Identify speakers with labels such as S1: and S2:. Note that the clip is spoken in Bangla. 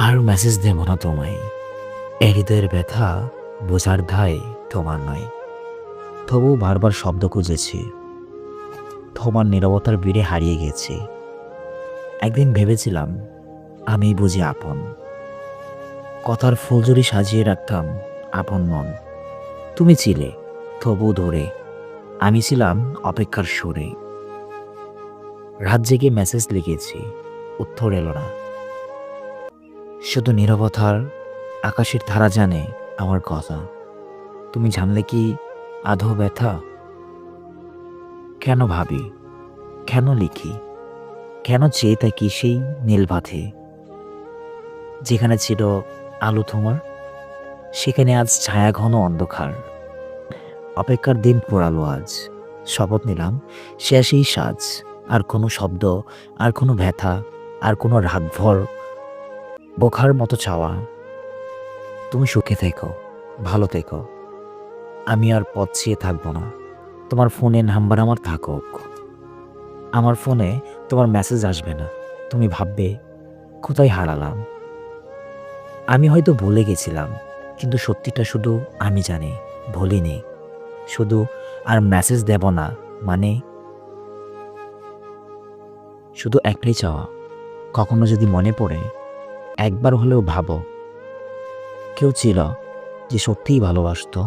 S1: আর মেসেজ দেব না তোমায়। এ হৃদয়ের ব্যথা বোঝার দায় তোমার নয়। তবু বারবার শব্দ খুঁজেছি, তোমার নীরবতার ভিড়ে হারিয়ে গেছি। একদিন ভেবেছিলাম আমি বুঝি আপন, কথার ফুলঝুরি সাজিয়ে রাখতাম আপন মন। তুমি ছিলে তবু ধরে, আমি ছিলাম অপেক্ষার সুরে। রাত জেগে মেসেজ লিখেছি, উত্তর এলো না। শুধু নীরবতার আকাশের ধারা জানে আমার কথা। তুমি জানলে কি আধো ব্যথা? কেন ভাবি, কেন লিখি, কেন চেয়ে থাকি সেই নীল বাঁধে? যেখানে ছিল আলো তোমার, সেখানে আজ ছায়া ঘন অন্ধকার। অপেক্ষার দিন পোড়ালো আজ, শপথ নিলাম শেষেই সাজ। আর কোনো শব্দ, আর কোনো ব্যথা, আর কোনো রাতভর বোখার মতো চাওয়া। তুমি সুখে থেকো, ভালো থেকো, আমি আর পথ চেয়ে থাকবো না। তোমার ফোনে নাম্বার আমার থাকুক, আমার ফোনে তোমার মেসেজ আসবে না। তুমি ভাববে কোথায় হারালাম। আমি হয়তো ভুলে গেছিলাম, কিন্তু সত্যিটা শুধু আমি জানি, ভুলিনি। শুধু আর মেসেজ দেব না, মানে শুধু একটাই চাওয়া, কখনো যদি মনে পড়ে একবার হলেও ভাবো কেউ ছিল যে সত্যিই ভালোবাসতো।